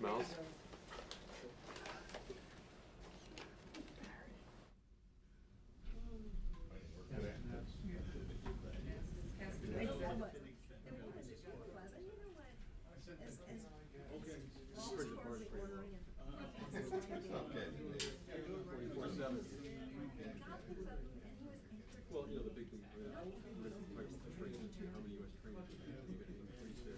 Mouse. Well, you know, the big thing, how many U.S. trainers you can increase it.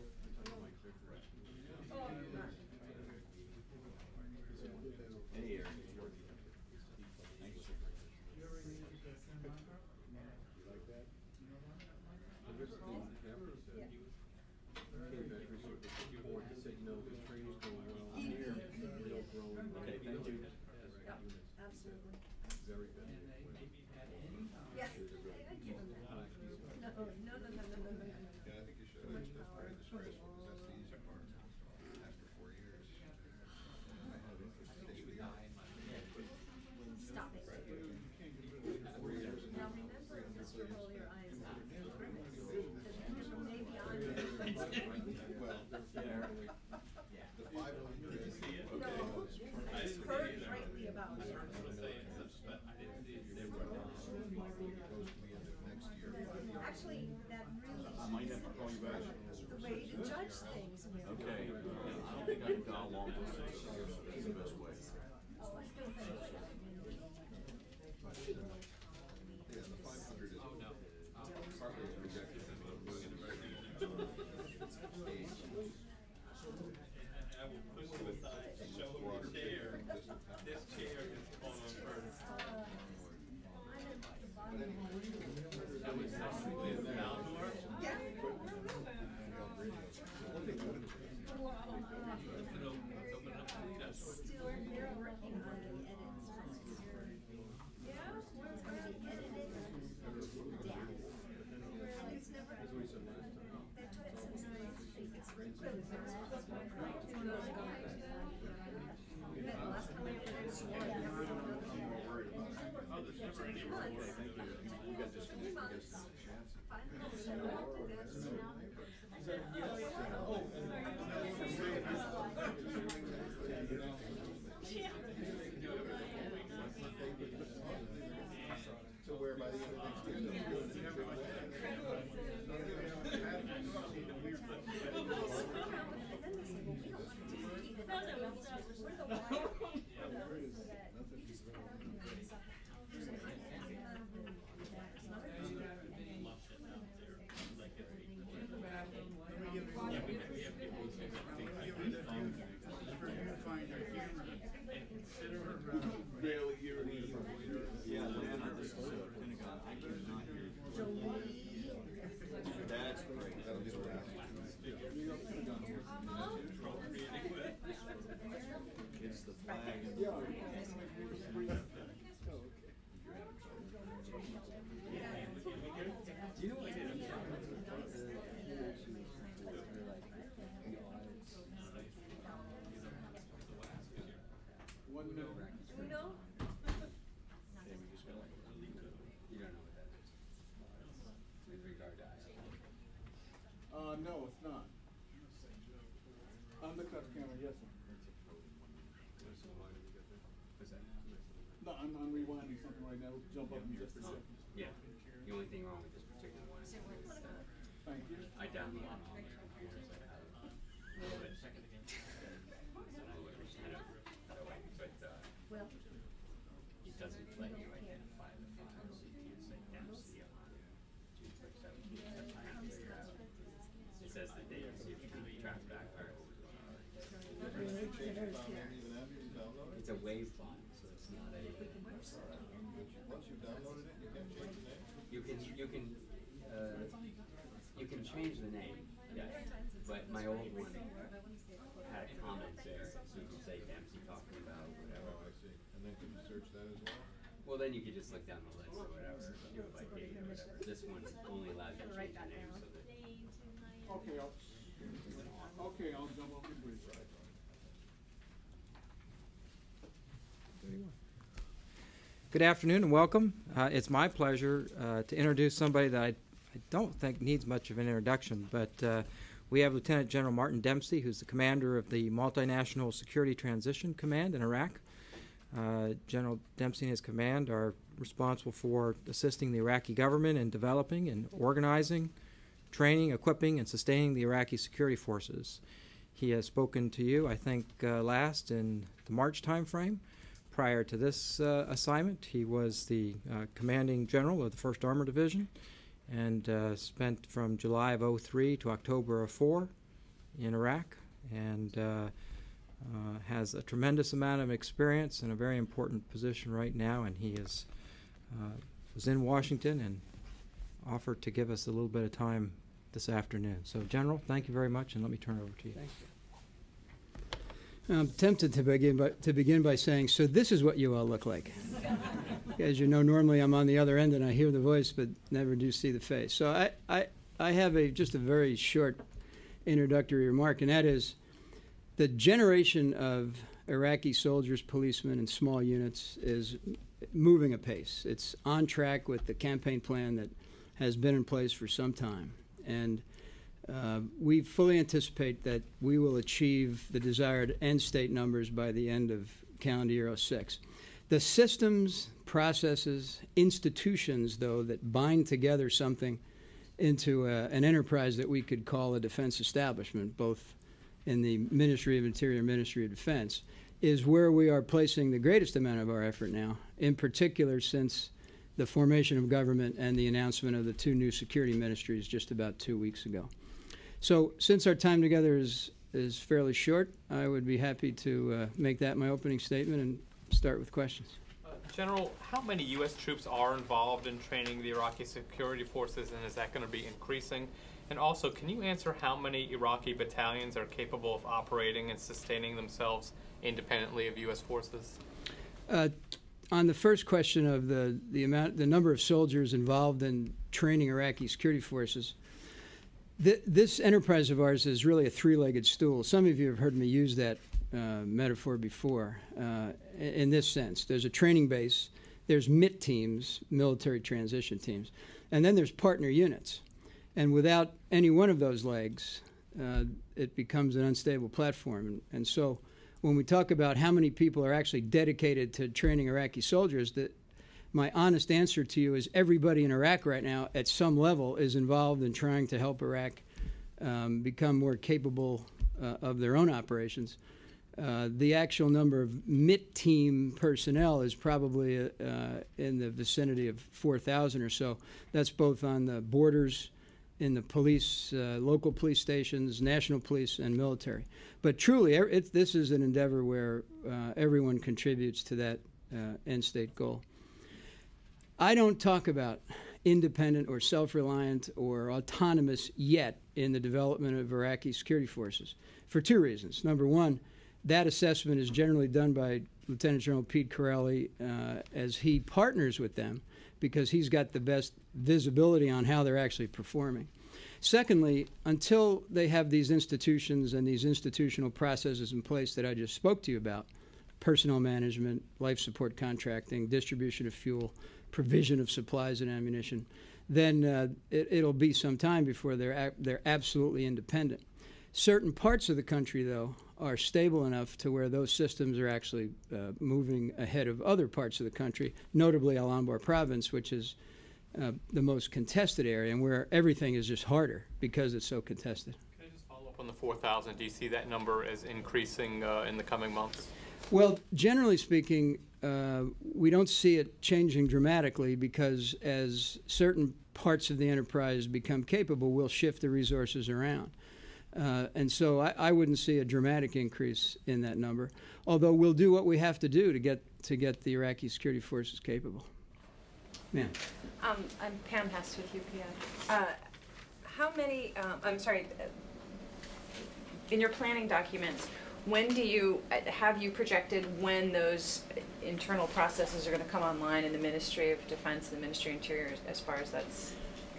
Hey, Aaron. Okay, thank you. Absolutely. Very good. Yeah. No. Yeah, I think you should. That's probably disgraceful because that's the easy part. After 4 years, I have interest to stay with you. Stop it. 4 years and Now remember, Mr. Earlier, I am not. Maybe I'm. well, the 500. No, I just heard greatly about it. Actually, that really I might have to call you back. the way to judge things with. Okay. I don't think I can dial long distance. It's the best way. Oh, I still think. Yeah, the 500 is partly projected and moving in the back. I will push you aside, show them the chair. This chair is on first. That was actually the outdoor. Yeah. Still, they're working on the edits. Yeah. It's going to be edited down. It's never. They put it sometimes. It's good. Last time I did it, Oh, there's never any reward. Thank you. You got disconnected. So where by the end of next year, they'll be doing it. Barely here. Yeah, Lana, this is Pentagon. I cannot hear you. That's great. That'll be the last. It's the flag. And Do you know what One minute. Uno? You don't know what that is with regard to ISO. No, it's not. Undercut camera, yes, sir. What's that? No, I'm rewinding something right now. We'll jump up in just a second. Yeah. The only thing wrong with this particular one is Thank you. I downloaded all my computers that have it. So I know it was kind of out of way, but Well. it doesn't let you identify the file, so you can't say Dempsey on 2.7. It says the date, so you can track back where it was going on. It's a WAV file, so it's not a. Once you've downloaded it, you can't change the name. You can change the name, yes, but my old one had a comment there, so you can say Dempsey talking about whatever. Oh, I see. And then can you search that as well? Well, then you could just look down the list or whatever, do it by date or whatever. This one only allows you to change the name so that. Okay, I'll jump up and bridge. Good afternoon and welcome. It's my pleasure to introduce somebody that I don't think needs much of an introduction, but We have Lieutenant General Martin Dempsey, who's the commander of the Multinational Security Transition Command in Iraq. General Dempsey and his command are responsible for assisting the Iraqi government in developing and organizing, training, equipping, and sustaining the Iraqi security forces. He has spoken to you, I think, last in the March timeframe. Prior to this assignment, he was the commanding general of the 1st Armored Division and spent from July of '03 to October of '04 in Iraq, and has a tremendous amount of experience in a very important position right now, and he was in Washington and offered to give us a little bit of time this afternoon. So, General, thank you very much, and let me turn it over to you. Thank you. I'm tempted to begin by saying, so this is what you all look like. As you know, normally I'm on the other end and I hear the voice but never do see the face. So I have just a very short introductory remark, and that is the generation of Iraqi soldiers, policemen, and small units is moving apace. It's on track with the campaign plan that has been in place for some time. And we fully anticipate that we will achieve the desired end state numbers by the end of calendar year '06. The systems, processes, institutions, though, that bind together something into an enterprise that we could call a defense establishment, both in the Ministry of Interior and Ministry of Defense, is where we are placing the greatest amount of our effort now, in particular since the formation of government and the announcement of the 2 new security ministries just about 2 weeks ago. So since our time together is fairly short, I would be happy to make that my opening statement and start with questions. General, how many U.S. troops are involved in training the Iraqi security forces, and is that going to be increasing? And also, can you answer how many Iraqi battalions are capable of operating and sustaining themselves independently of U.S. forces? On the first question of the number of soldiers involved in training Iraqi security forces, this enterprise of ours is really a 3-legged stool. Some of you have heard me use that metaphor before in this sense. There's a training base, there's MIT teams, military transition teams, and then there's partner units. And without any one of those legs, it becomes an unstable platform. And so when we talk about how many people are actually dedicated to training Iraqi soldiers, my honest answer to you is everybody in Iraq right now at some level is involved in trying to help Iraq become more capable of their own operations. The actual number of MIT team personnel is probably in the vicinity of 4,000 or so. That's both on the borders, in the police, local police stations, national police, and military. But truly, this is an endeavor where everyone contributes to that end state goal. I don't talk about independent or self-reliant or autonomous yet in the development of Iraqi security forces for 2 reasons. Number one, that assessment is generally done by Lieutenant General Pete Corelli as he partners with them because he's got the best visibility on how they're actually performing. Secondly, until they have these institutions and these institutional processes in place that I just spoke to you about, personnel management, life support contracting, distribution of fuel, provision of supplies and ammunition, then it'll be some time before they're absolutely independent. Certain parts of the country, though, are stable enough to where those systems are actually moving ahead of other parts of the country, notably Al Anbar province, which is the most contested area and where everything is just harder because it's so contested. Can I just follow up on the 4,000? Do you see that number as increasing in the coming months? Well, generally speaking, we don't see it changing dramatically because as certain parts of the enterprise become capable, we'll shift the resources around. And so I wouldn't see a dramatic increase in that number, although we'll do what we have to do to get the Iraqi security forces capable. Ma'am. I'm Pam Hess with UPI. How many, I'm sorry, in your planning documents, when do you, have you projected when those internal processes are going to come online in the Ministry of Defense and the Ministry of Interior as far as that's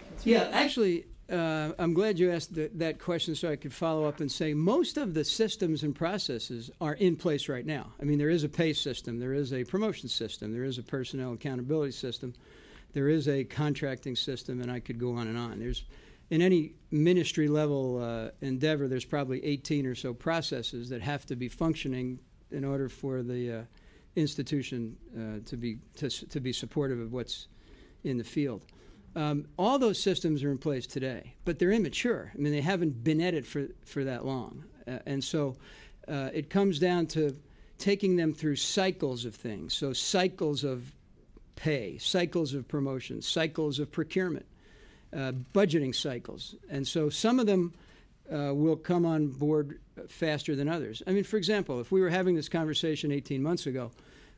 concerned? Yeah, actually, I'm glad you asked that question so I could follow up and say most of the systems and processes are in place right now. I mean, there is a pay system, there is a promotion system, there is a personnel accountability system, there is a contracting system, and I could go on and on. in any ministry level endeavor, there's probably 18 or so processes that have to be functioning in order for the institution to be supportive of what's in the field. All those systems are in place today, but they're immature. I mean, they haven't been at it for that long. And so it comes down to taking them through cycles of things. So cycles of pay, cycles of promotion, cycles of procurement, budgeting cycles. And so some of them will come on board faster than others. I mean, for example, if we were having this conversation 18 months ago,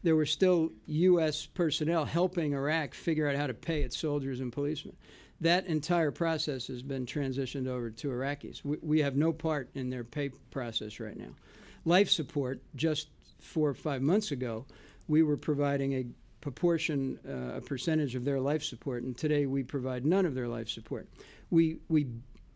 there were still U.S. personnel helping Iraq figure out how to pay its soldiers and policemen. That entire process has been transitioned over to Iraqis. We have no part in their pay process right now. Life support, just 4 or 5 months ago, we were providing a proportion, a percentage of their life support, and today we provide none of their life support. We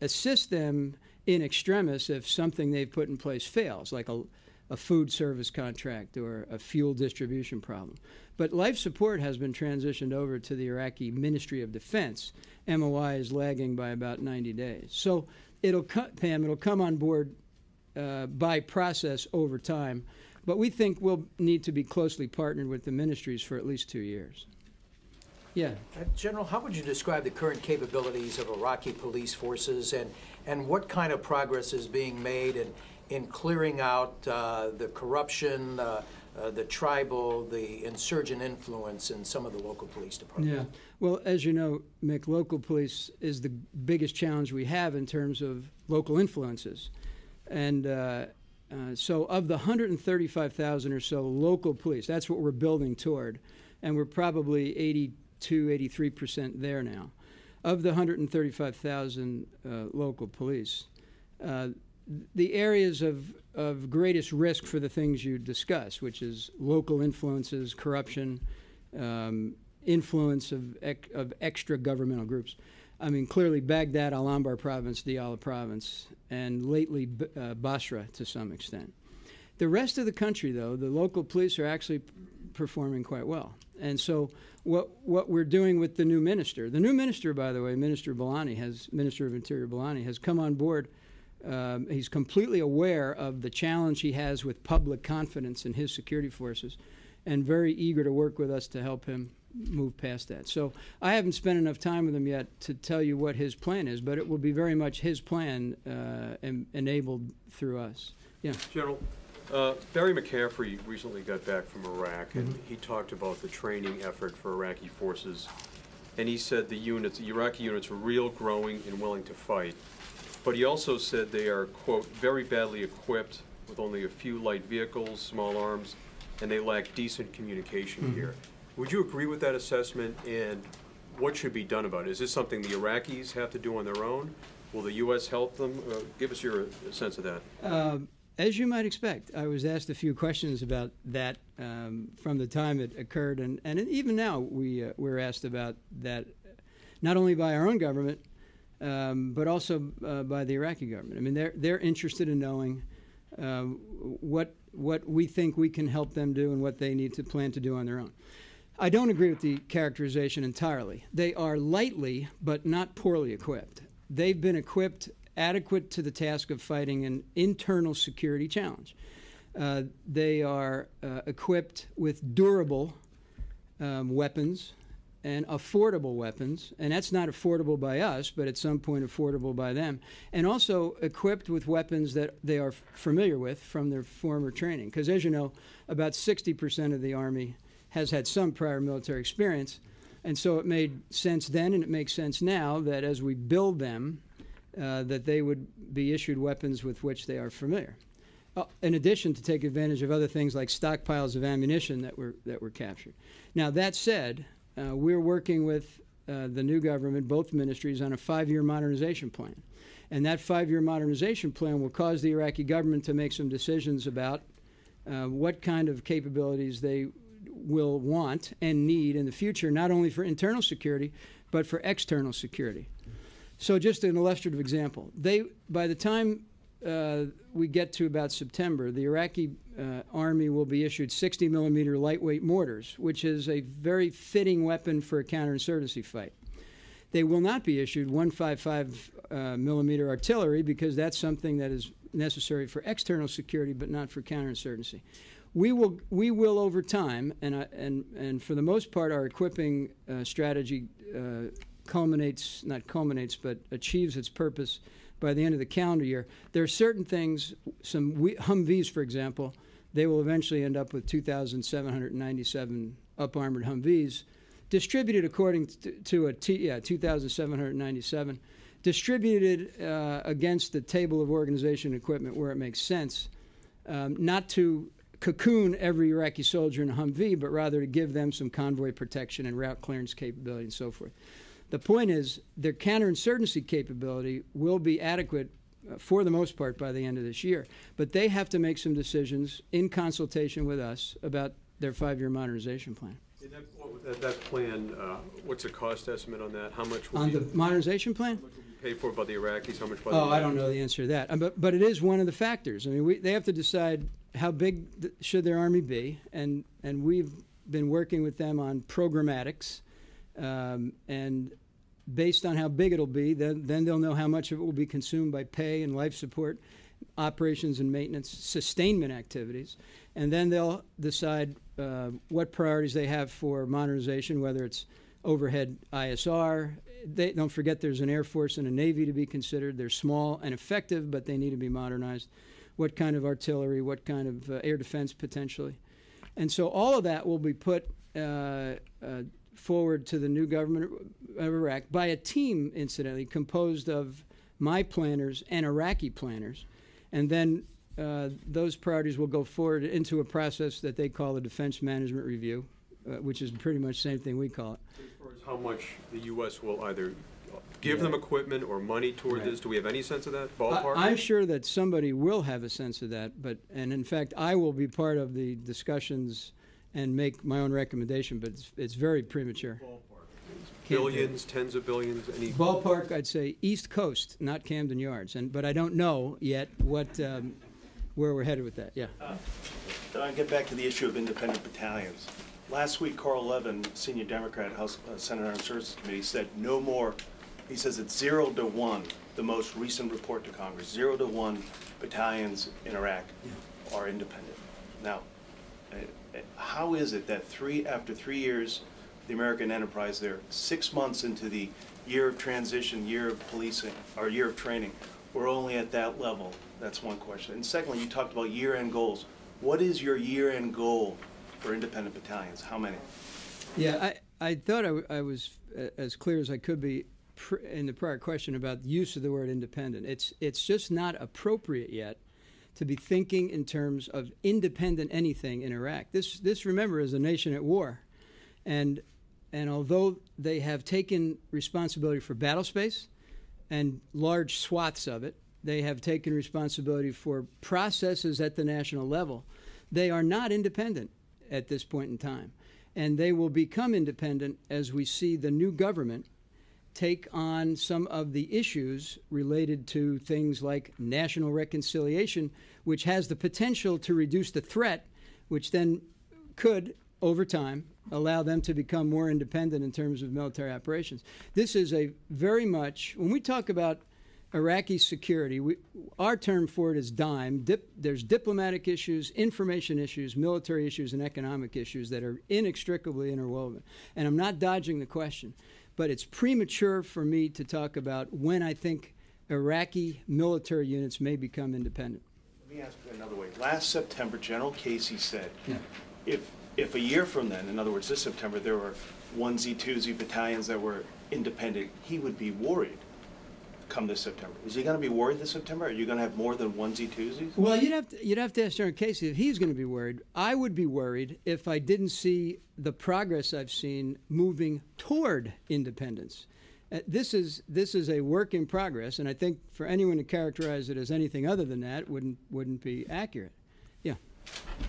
assist them in extremis if something they've put in place fails, like a food service contract or a fuel distribution problem. But life support has been transitioned over to the Iraqi Ministry of Defense. MOI is lagging by about 90 days. So Pam, it'll come on board by process over time, but we think we'll need to be closely partnered with the ministries for at least 2 years. Yeah. General, how would you describe the current capabilities of Iraqi police forces, and what kind of progress is being made in clearing out the corruption, the tribal, the insurgent influence in some of the local police departments? Yeah. Well, as you know, Mick, local police is the biggest challenge we have in terms of local influences. And so of the 135,000 or so local police, that's what we're building toward, and we're probably 83% there now. Of the 135,000 local police, the areas of greatest risk for the things you discuss, which is local influences, corruption, influence of extra governmental groups. I mean, clearly Baghdad, Al-Anbar province, Diyala province, and lately Basra to some extent. The rest of the country, though, the local police are actually performing quite well. And so what we're doing with the new minister, by the way, Minister of Interior Bolani, has come on board. He's completely aware of the challenge he has with public confidence in his security forces and very eager to work with us to help him move past that. So I haven't spent enough time with him yet to tell you what his plan is, but it will be very much his plan enabled through us. Yeah. General, Barry McCaffrey recently got back from Iraq, and he talked about the training effort for Iraqi forces, and he said the Iraqi units are real, growing, and willing to fight. But he also said they are, quote, very badly equipped with only a few light vehicles, small arms, and they lack decent communication gear. Would you agree with that assessment, and what should be done about it? Is this something the Iraqis have to do on their own? Will the U.S. help them? Give us your sense of that. As you might expect, I was asked a few questions about that from the time it occurred, and even now we're asked about that, not only by our own government, but also by the Iraqi government. I mean, they're interested in knowing what we think we can help them do and what they need to plan to do on their own. I don't agree with the characterization entirely. They are lightly, but not poorly equipped. They've been equipped adequate to the task of fighting an internal security challenge. They are equipped with durable weapons and affordable weapons, and that's not affordable by us, but at some point affordable by them, and also equipped with weapons that they are familiar with from their former training. Because as you know, about 60% of the Army has had some prior military experience, and so it made sense then and it makes sense now that as we build them, that they would be issued weapons with which they are familiar. In addition to take advantage of other things like stockpiles of ammunition that were captured. Now that said, we're working with the new government, both ministries, on a 5-year modernization plan. And that 5-year modernization plan will cause the Iraqi government to make some decisions about what kind of capabilities they will want and need in the future, not only for internal security, but for external security. So just an illustrative example. By the time we get to about September, the Iraqi Army will be issued 60-millimeter lightweight mortars, which is a very fitting weapon for a counterinsurgency fight. They will not be issued 155 millimeter artillery because that's something that is necessary for external security, but not for counterinsurgency. We will over time, and for the most part, our equipping strategy but achieves its purpose by the end of the calendar year. There are certain things, some Humvees, for example, they will eventually end up with 2,797 up-armored Humvees, distributed according to 2,797, distributed against the table of organization and equipment where it makes sense, not to cocoon every Iraqi soldier in a Humvee, but rather to give them some convoy protection and route clearance capability and so forth. The point is their counterinsurgency capability will be adequate for the most part by the end of this year, but they have to make some decisions in consultation with us about their 5-year modernization plan. That plan, what's the cost estimate on that? How much will on the modernization plan? How much will be paid for by the Iraqis? How much by the I don't know the answer to that. But it is one of the factors. I mean, they have to decide how big should their army be, and we've been working with them on programmatics, and based on how big it'll be, then they'll know how much of it will be consumed by pay and life support, operations and maintenance, sustainment activities, and then they'll decide what priorities they have for modernization, whether it's overhead ISR. Don't forget there's an Air Force and a Navy to be considered. They're small and effective, but they need to be modernized. What kind of artillery, what kind of air defense potentially. And so all of that will be put forward to the new government of Iraq by a team, incidentally, composed of my planners and Iraqi planners. And then those priorities will go forward into a process that they call a defense management review, which is pretty much the same thing we call it. As far as how much the U.S. will either give them equipment or money toward this, do we have any sense of that, ballpark? I'm sure that somebody will have a sense of that, and in fact, I will be part of the discussions and make my own recommendation, but it's very premature. Ballpark. Billions, tens of billions, any? Ballpark, I'd say East Coast, not Camden Yards, but I don't know yet what where we're headed with that. Yeah. I get back to the issue of independent battalions. Last week, Carl Levin, senior Democrat, House Senate Armed Services Committee, said no more. He says it's 0 to 1. The most recent report to Congress, 0 to 1 battalions in Iraq are independent. Now, how is it that after 3 years, the American enterprise there, 6 months into the year of transition, year of policing, or year of training, we're only at that level? That's one question. And secondly, you talked about year-end goals. What is your year-end goal for independent battalions? How many? Yeah, I thought I was as clear as I could be in the prior question about the use of the word independent. It's just not appropriate yet to be thinking in terms of independent anything in Iraq. This remember, is a nation at war. And although they have taken responsibility for battle space and large swaths of it, they have taken responsibility for processes at the national level, they are not independent at this point in time. And they will become independent as we see the new government take on some of the issues related to things like national reconciliation, which has the potential to reduce the threat, which then could, over time, allow them to become more independent in terms of military operations. This is a very much, when we talk about Iraqi security, our term for it is DIME. There's diplomatic issues, information issues, military issues, and economic issues that are inextricably interwoven. And I'm not dodging the question, but it's premature for me to talk about when I think Iraqi military units may become independent. Let me ask it another way. Last September, General Casey said, if a year from then, in other words, this September, there were onesie, twosie battalions that were independent, he would be worried come this September. Is he going to be worried this September? Are you going to have more than onesie, twosies? Well, you'd have to ask General Casey if he's going to be worried. I would be worried if I didn't see the progress I've seen moving toward independence. This is a work in progress, and I think for anyone to characterize it as anything other than that wouldn't be accurate. Yeah.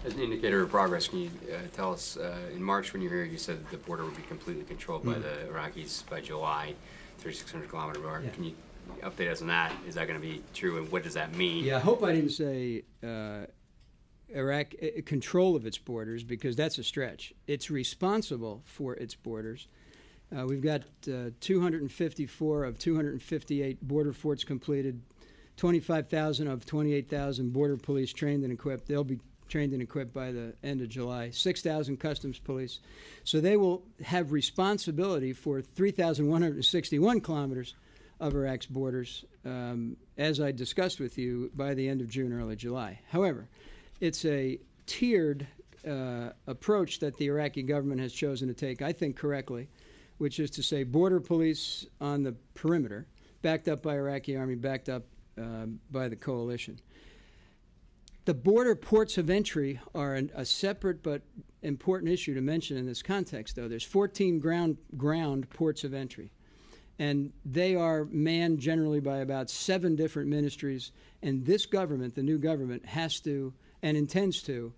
As an indicator of progress, can you tell us, in March when you were here, you said that the border would be completely controlled by the Iraqis by July, 3,600-kilometer border. Yeah. Can you update us on that? Is that going to be true, and what does that mean? Yeah, I hope I didn't say Iraq control of its borders, because that's a stretch. It's responsible for its borders, We've got 254 of 258 border forts completed, 25,000 of 28,000 border police trained and equipped. They'll be trained and equipped by the end of July. 6,000 customs police. So they will have responsibility for 3,161 kilometers of Iraq's borders, as I discussed with you, by the end of June, early July. However, it's a tiered approach that the Iraqi government has chosen to take, I think correctly, which is to say border police on the perimeter, backed up by Iraqi army, backed up by the coalition. The border ports of entry are a separate but important issue to mention in this context, though. There's 14 ground ports of entry, and they are manned generally by about 7 different ministries, and this government, the new government, has to and intends to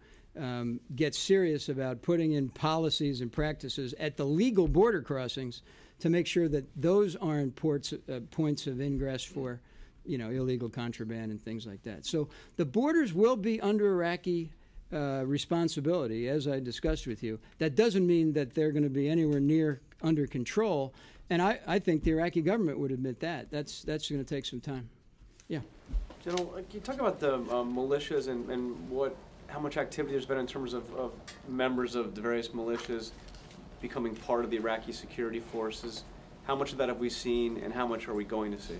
get serious about putting in policies and practices at the legal border crossings to make sure that those aren't points of ingress for illegal contraband and things like that. So the borders will be under Iraqi responsibility, as I discussed with you. That doesn't mean that they're going to be anywhere near under control, and I think the Iraqi government would admit that. That's going to take some time. Yeah. General, can you talk about the militias and how much activity there's been in terms of members of the various militias becoming part of the Iraqi security forces? How much of that have we seen, and how much are we going to see?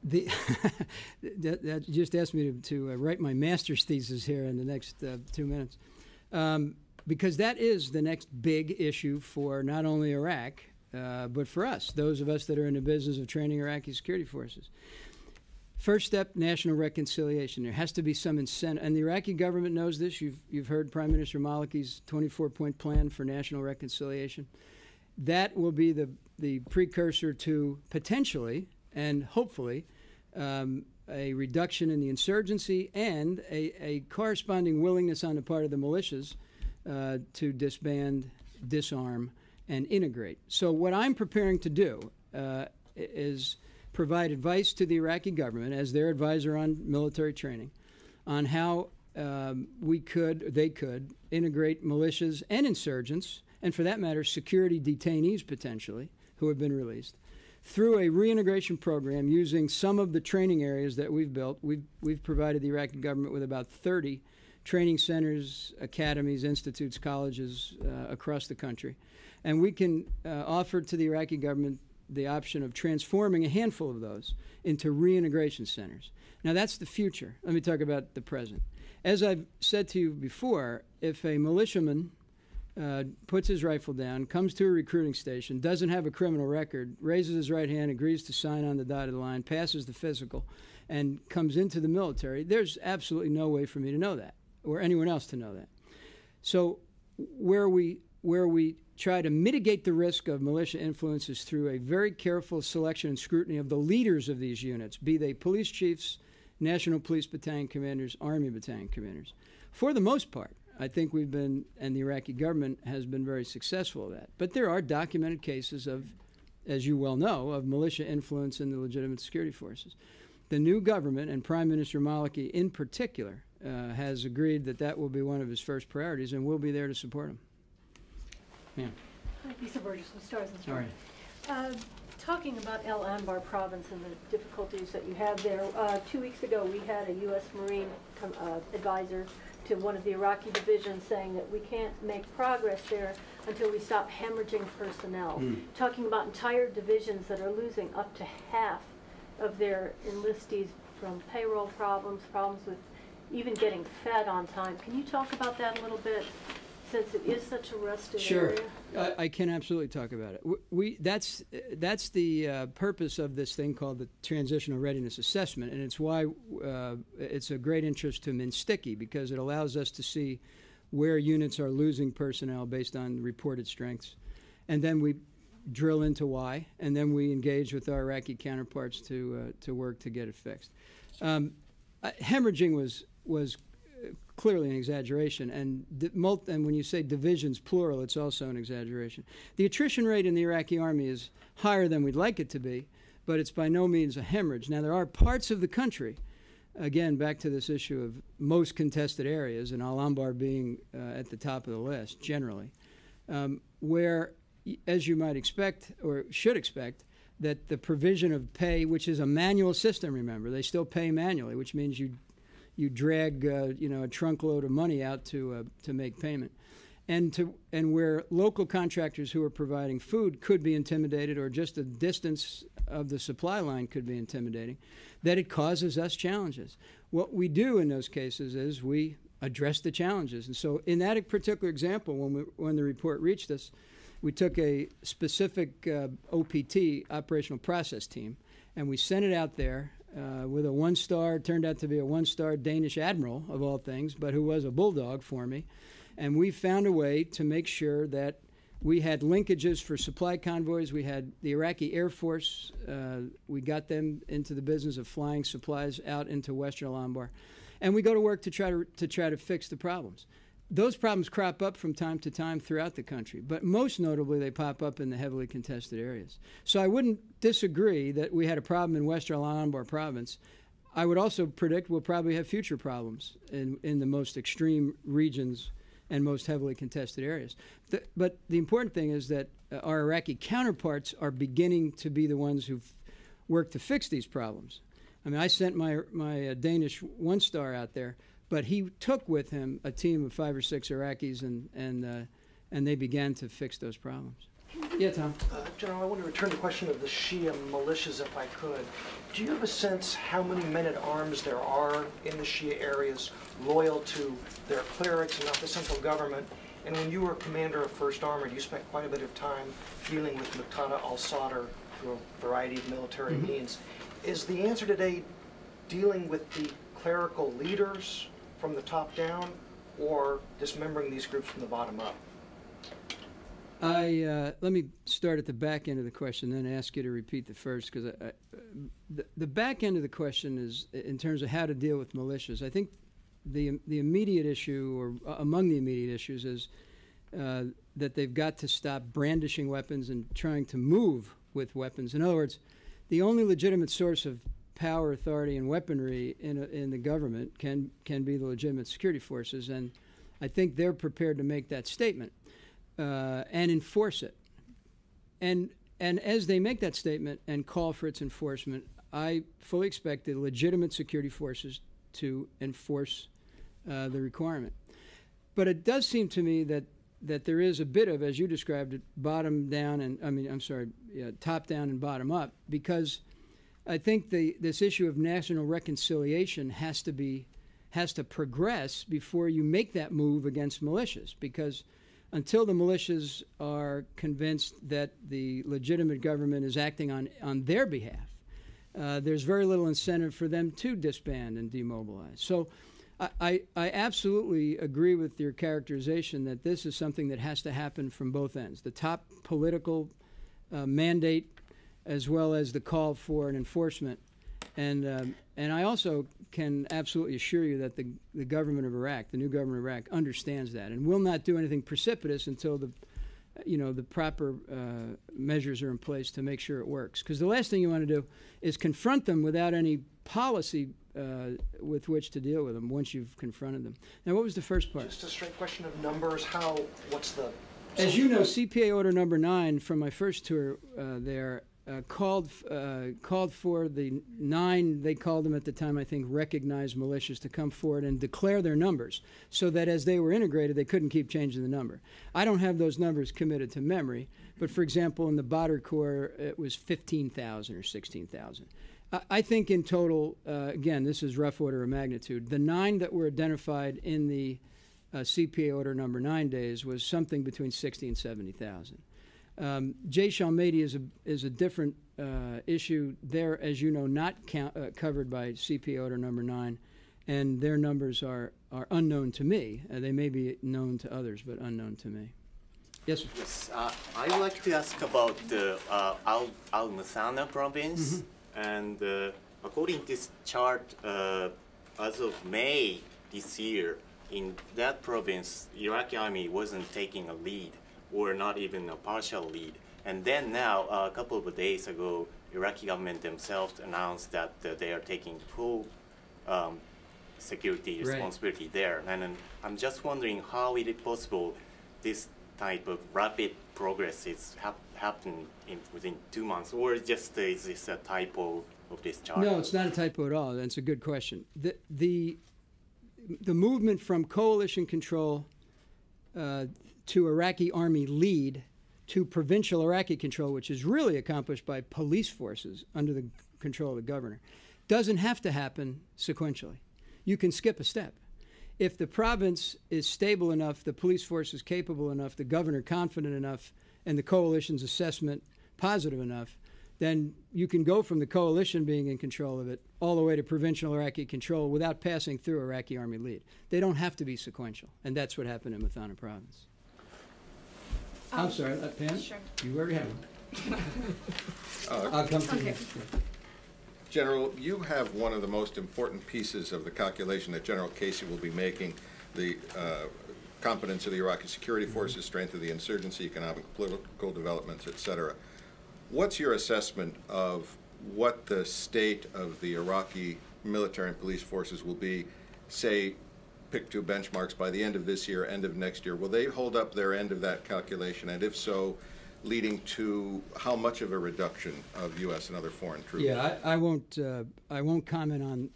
That just asked me to write my master's thesis here in the next 2 minutes, because that is the next big issue for not only Iraq, but for us, those of us that are in the business of training Iraqi security forces. First step, national reconciliation. There has to be some incentive, and the Iraqi government knows this. You've heard Prime Minister Maliki's 24-point plan for national reconciliation. That will be the precursor to potentially and hopefully a reduction in the insurgency and a corresponding willingness on the part of the militias to disband, disarm, and integrate. So what I'm preparing to do is provide advice to the Iraqi government as their advisor on military training on how they could integrate militias and insurgents, and for that matter, security detainees potentially, who have been released, through a reintegration program using some of the training areas that we've built. We've provided the Iraqi government with about 30 training centers, academies, institutes, colleges across the country. And we can offer to the Iraqi government the option of transforming a handful of those into reintegration centers. Now, that's the future. Let me talk about the present. As I've said to you before, if a militiaman puts his rifle down, comes to a recruiting station, doesn't have a criminal record, raises his right hand, agrees to sign on the dotted line, passes the physical, and comes into the military, there's absolutely no way for me to know that, or anyone else to know that. So where we try to mitigate the risk of militia influences through a very careful selection and scrutiny of the leaders of these units, be they police chiefs, National Police Battalion commanders, Army Battalion commanders. For the most part, I think we've been, and the Iraqi government has been very successful at that. But there are documented cases of, as you well know, of militia influence in the legitimate security forces. The new government, and Prime Minister Maliki in particular, has agreed that that will be one of his first priorities, and we'll be there to support him. Yeah. Hi, Lisa Burgess with Stars and All Stripes. Talking about El Anbar province and the difficulties that you have there, 2 weeks ago we had a U.S. Marine advisor to one of the Iraqi divisions saying that we can't make progress there until we stop hemorrhaging personnel. Talking about entire divisions that are losing up to half of their enlistees from payroll problems, problems with even getting fed on time. Can you talk about that a little bit, since it is such a rusted area? Sure, I can absolutely talk about it. That's the purpose of this thing called the Transitional Readiness Assessment, and it's why it's a great interest to Minsticky, because it allows us to see where units are losing personnel based on reported strengths, and then we drill into why, and then we engage with our Iraqi counterparts to work to get it fixed. Hemorrhaging was clearly an exaggeration, and when you say divisions plural, it's also an exaggeration. The attrition rate in the Iraqi army is higher than we'd like it to be, but it's by no means a hemorrhage. Now, there are parts of the country, again, back to this issue of most contested areas, and Al Anbar being at the top of the list generally, where as you might expect or should expect, that the provision of pay, which is a manual system, remember, they still pay manually, which means you drag a trunk load of money out to make payment. And where local contractors who are providing food could be intimidated, or just the distance of the supply line could be intimidating, that it causes us challenges. What we do in those cases is we address the challenges. And so in that particular example, when the report reached us, we took a specific OPT, operational process team, and we sent it out there with a one-star, turned out to be a one-star Danish admiral, of all things, but who was a bulldog for me. And we found a way to make sure that we had linkages for supply convoys. We had the Iraqi Air Force. We got them into the business of flying supplies out into Western Al-Anbar. And we go to work to try to fix the problems. Those problems crop up from time to time throughout the country, but most notably they pop up in the heavily contested areas. So I wouldn't disagree that we had a problem in Western Al-Anbar province. I would also predict we'll probably have future problems in the most extreme regions and most heavily contested areas. But the important thing is that our Iraqi counterparts are beginning to be the ones who've worked to fix these problems. I mean, I sent my Danish one-star out there, but he took with him a team of 5 or 6 Iraqis, and they began to fix those problems. Yeah, Tom? General, I want to return to the question of the Shia militias, if I could. Do you have a sense how many men-at-arms there are in the Shia areas loyal to their clerics and not the central government? And when you were commander of 1st Armored, you spent quite a bit of time dealing with Muqtada al-Sadr through a variety of military means. Is the answer today dealing with the clerical leaders from the top down, or dismembering these groups from the bottom up? Let me start at the back end of the question, then ask you to repeat the first, because the back end of the question is in terms of how to deal with militias. I think the immediate issue, or among the immediate issues, is that they've got to stop brandishing weapons and trying to move with weapons. In other words, the only legitimate source of power, authority, and weaponry in the government can be the legitimate security forces, and I think they're prepared to make that statement and enforce it. And as they make that statement and call for its enforcement, I fully expect the legitimate security forces to enforce the requirement. But it does seem to me that there is a bit of, as you described it, bottom down and top down and bottom up, because I think this issue of national reconciliation has to progress before you make that move against militias, because until the militias are convinced that the legitimate government is acting on their behalf, there's very little incentive for them to disband and demobilize. So I absolutely agree with your characterization that this is something that has to happen from both ends. The top political mandate, as well as the call for an enforcement. And I also can absolutely assure you that the government of Iraq, the new government of Iraq, understands that and will not do anything precipitous until the proper measures are in place to make sure it works. Because the last thing you want to do is confront them without any policy with which to deal with them once you've confronted them. Now, what was the first part? Just a straight question of numbers. What's the... As you know, CPA Order Number 9 from my first tour there called for the 9, they called them at the time, I think, recognized militias to come forward and declare their numbers, so that as they were integrated, they couldn't keep changing the number. I don't have those numbers committed to memory, but for example, in the Badr Corps, it was 15,000 or 16,000. I think in total, again, this is rough order of magnitude, the 9 that were identified in the CPA Order Number 9 days was something between 60 and 70,000. Jaish al-Mahdi is a different issue. They're, as you know, not covered by CPA Order Number 9, and their numbers are unknown to me. They may be known to others, but unknown to me. Yes, sir. Yes, I would like to ask about the Al-Musana province. And according to this chart, as of May this year, in that province, Iraqi army wasn't taking a lead, or not even a partial lead. And then now, a couple of days ago, Iraqi government themselves announced that they are taking full security responsibility there. And I'm just wondering how is it possible this type of rapid progress is happened within 2 months, or just is this a typo of this chart? No, it's not a typo at all. That's a good question. The movement from coalition control to Iraqi army lead to provincial Iraqi control, which is really accomplished by police forces under the control of the governor, doesn't have to happen sequentially. You can skip a step. If the province is stable enough, the police force is capable enough, the governor confident enough, and the coalition's assessment positive enough, then you can go from the coalition being in control of it all the way to provincial Iraqi control without passing through Iraqi army lead. They don't have to be sequential, and that's what happened in Mathana province. I'm sorry, Pam? Sure. You already have one. I'll come to you. General, you have one of the most important pieces of the calculation that General Casey will be making, the competence of the Iraqi security forces, strength of the insurgency, economic, political developments, etc. What's your assessment of what the state of the Iraqi military and police forces will be, say, pick 2 benchmarks by the end of this year, end of next year? Will they hold up their end of that calculation? And if so, leading to how much of a reduction of U.S. and other foreign troops? Yeah, I won't comment on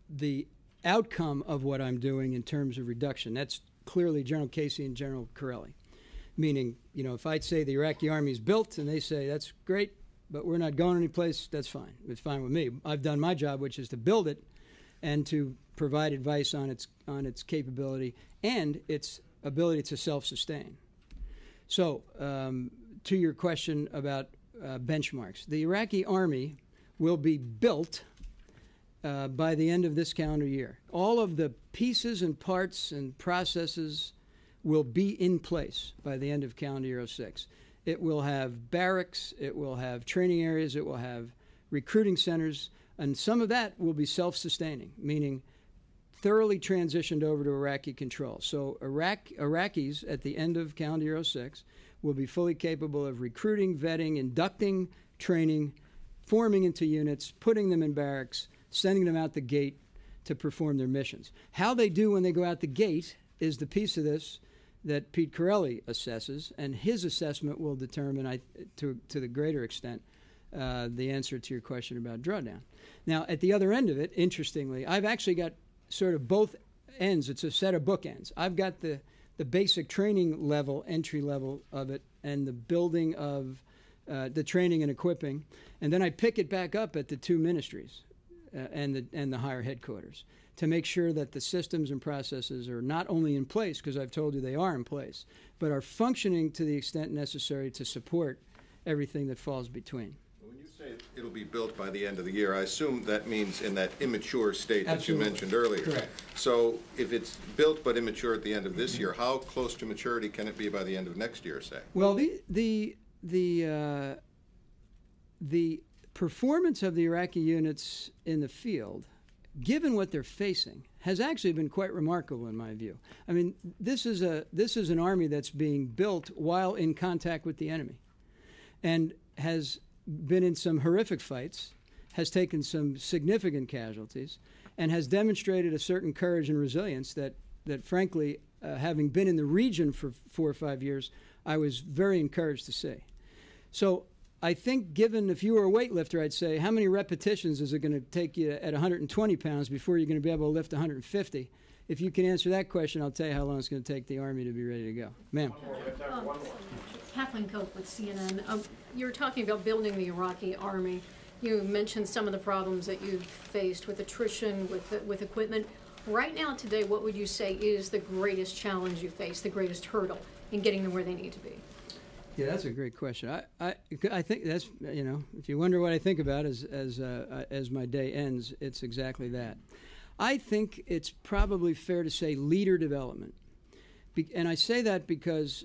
the outcome of what I'm doing in terms of reduction. That's clearly General Casey and General Corelli. Meaning, you know, if I'd say the Iraqi army's built and they say that's great, but we're not going anyplace, that's fine. It's fine with me. I've done my job, which is to build it and to provide advice on its capability and its ability to self-sustain. So, to your question about benchmarks, the Iraqi army will be built by the end of this calendar year. All of the pieces and parts and processes will be in place by the end of calendar year 06. It will have barracks, it will have training areas, it will have recruiting centers, and some of that will be self-sustaining, meaning thoroughly transitioned over to Iraqi control. So Iraqis at the end of calendar year 06 will be fully capable of recruiting, vetting, inducting, training, forming into units, putting them in barracks, sending them out the gate to perform their missions. How they do when they go out the gate is the piece of this that Pete Corelli assesses, and his assessment will determine, to the greater extent, the answer to your question about drawdown. Now, at the other end of it, interestingly, I've actually got sort of both ends. It's a set of bookends. I've got the basic training level, entry level of it, and the building of the training and equipping, and then I pick it back up at the 2 ministries and the higher headquarters to make sure that the systems and processes are not only in place, because I've told you they are in place, but are functioning to the extent necessary to support everything that falls between. When you say it'll be built by the end of the year, I assume that means in that immature state that Absolutely. you mentioned earlier. Correct. So if it's built but immature at the end of this year, how close to maturity can it be by the end of next year, say? Well, the performance of the Iraqi units in the field, given what they're facing, has actually been quite remarkable in my view. I mean, this is an army that's being built while in contact with the enemy, and has been in some horrific fights, has taken some significant casualties, and has demonstrated a certain courage and resilience that frankly, having been in the region for 4 or 5 years, I was very encouraged to see. So I think, given if you were a weightlifter, I'd say, how many repetitions is it going to take you at 120 pounds before you're going to be able to lift 150? If you can answer that question, I'll tell you how long it's going to take the Army to be ready to go. Ma'am. Kathleen Cope with CNN. You were talking about building the Iraqi Army. You mentioned some of the problems that you've faced with attrition, with equipment. Right now, today, what would you say is the greatest challenge you face, the greatest hurdle in getting them where they need to be? Yeah, that's a great question. I think that's, you know, if you wonder what I think about as my day ends, it's exactly that. I think it's probably fair to say leader development. And I say that because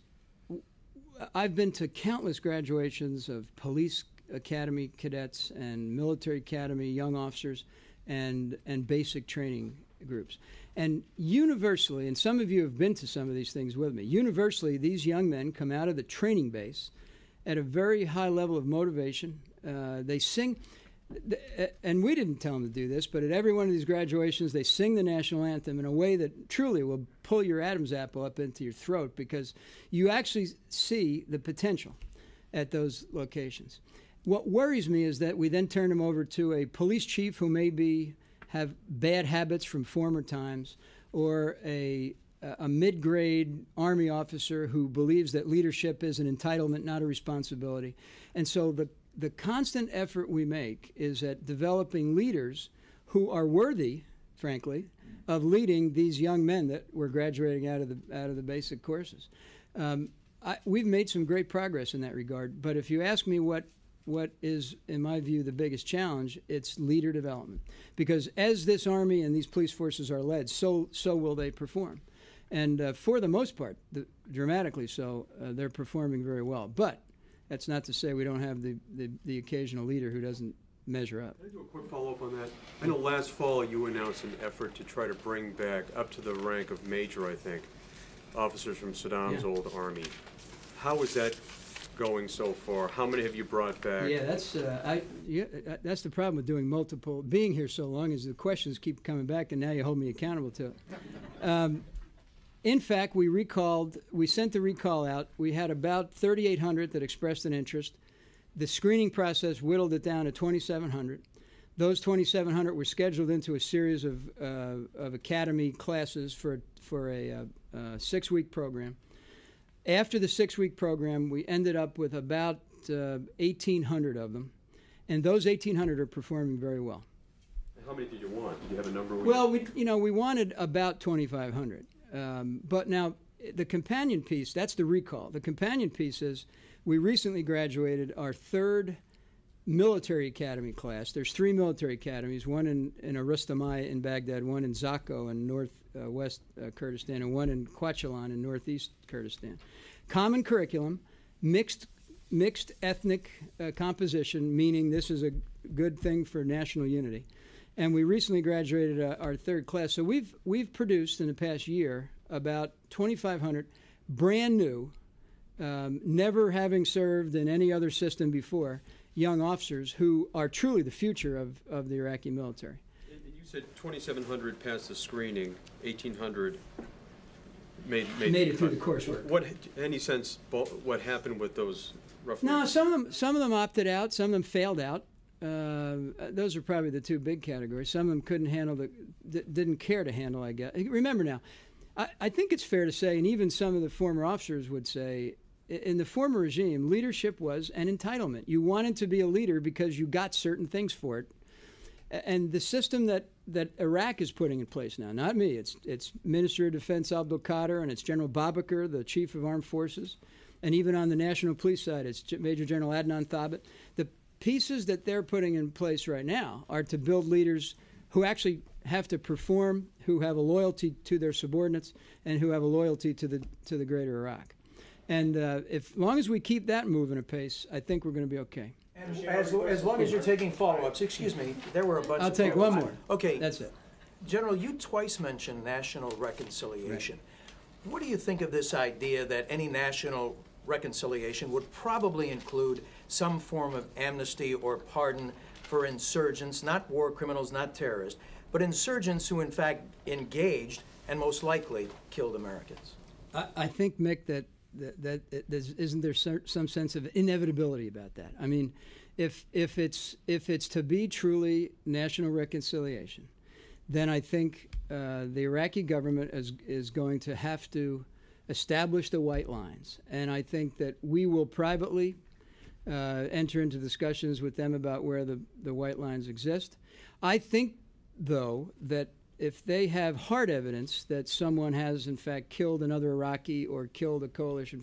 I've been to countless graduations of police academy cadets and military academy young officers and basic training groups. And universally, and some of you have been to some of these things with me, universally these young men come out of the training base at a very high level of motivation. They sing. and we didn't tell them to do this, but at every one of these graduations, they sing the national anthem in a way that truly will pull your Adam's apple up into your throat, because you actually see the potential at those locations. What worries me is that we then turn them over to a police chief who maybe have bad habits from former times, or a mid-grade Army officer who believes that leadership is an entitlement, not a responsibility. And so the constant effort we make is at developing leaders who are worthy, frankly, of leading these young men that we're graduating out of the basic courses. We've made some great progress in that regard, but if you ask me what is, in my view, the biggest challenge, it's leader development. Because as this Army and these police forces are led, so will they perform. And for the most part, dramatically so, they're performing very well. But that's not to say we don't have the occasional leader who doesn't measure up. Can I do a quick follow-up on that? I know last fall you announced an effort to try to bring back up to the rank of major, I think, officers from Saddam's old army. How is that going so far? How many have you brought back? Yeah, that's the problem with doing being here so long, is the questions keep coming back, and now you hold me accountable to it. In fact, we sent the recall out. We had about 3,800 that expressed an interest. The screening process whittled it down to 2,700. Those 2,700 were scheduled into a series of academy classes for a 6-week program. After the 6-week program, we ended up with about 1,800 of them, and those 1,800 are performing very well. How many did you want? Did you have a number? Well, we wanted about 2,500. But now, the companion piece, that's the recall. The companion piece is we recently graduated our 3rd military academy class. There's 3 military academies, one in Rustamiyah in Baghdad, one in Zakko in northwest Kurdistan, and one in Quachalan in northeast Kurdistan. Common curriculum, mixed ethnic composition, meaning this is a good thing for national unity. And we recently graduated our 3rd class. So we've produced in the past year about 2,500 brand new, never having served in any other system before, young officers who are truly the future of the Iraqi military. And you said 2,700 passed the screening, 1,800 made it through the coursework. Any sense what happened with those roughly? No, some of them opted out, some of them failed out. Those are probably the 2 big categories. Some of them couldn't handle didn't care to handle, I guess. Remember now, I think it's fair to say, and even some of the former officers would say, in the former regime, leadership was an entitlement. You wanted to be a leader because you got certain things for it. And the system that Iraq is putting in place now, not me, it's Minister of Defense Abdul Qadir, and it's General Babakar, the Chief of Armed Forces, and even on the National Police side, it's Major General Adnan Thabit. The pieces that they're putting in place right now are to build leaders who actually have to perform, who have a loyalty to their subordinates, and who have a loyalty to the greater Iraq. And as long as we keep that moving apace, I think we're going to be okay. And as long as you're taking follow-ups, excuse me, there were a bunch I'll of take one more. Okay. That's it. General, you twice mentioned national reconciliation. Right. What do you think of this idea that any national reconciliation would probably include some form of amnesty or pardon for insurgents, not war criminals, not terrorists, but insurgents who in fact engaged and most likely killed Americans? I think, Mick, that isn't there some sense of inevitability about that? I mean, if it's to be truly national reconciliation, then I think the Iraqi government is going to have to establish the white lines, and I think that we will privately enter into discussions with them about where the white lines exist. I think, though, that if they have hard evidence that someone has, in fact, killed another Iraqi or killed a coalition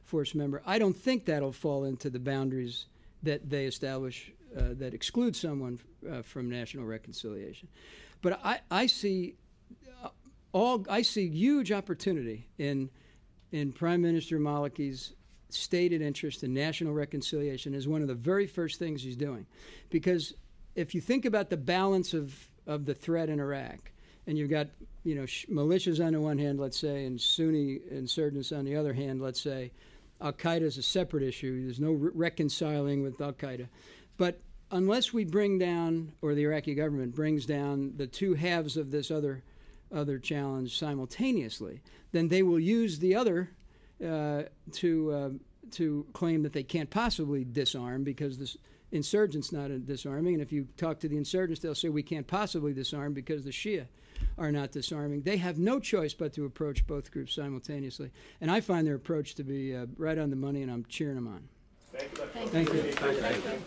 force member, I don't think that'll fall into the boundaries that they establish that exclude someone from national reconciliation. But I see huge opportunity in Prime Minister Maliki's stated interest in national reconciliation as one of the very first things he's doing. Because if you think about the balance of the threat in Iraq, and you've got, militias on the one hand, let's say, and Sunni insurgents on the other hand, let's say. Al-Qaeda is a separate issue. There's no reconciling with Al-Qaeda. But unless we bring down, or the Iraqi government brings down, the two halves of this other challenge simultaneously, then they will use the other to claim that they can't possibly disarm because the insurgents not disarming. And if you talk to the insurgents, they'll say we can't possibly disarm because the Shia are not disarming. They have no choice but to approach both groups simultaneously. And I find their approach to be right on the money, and I'm cheering them on. Thank you. Thank you. Thank you.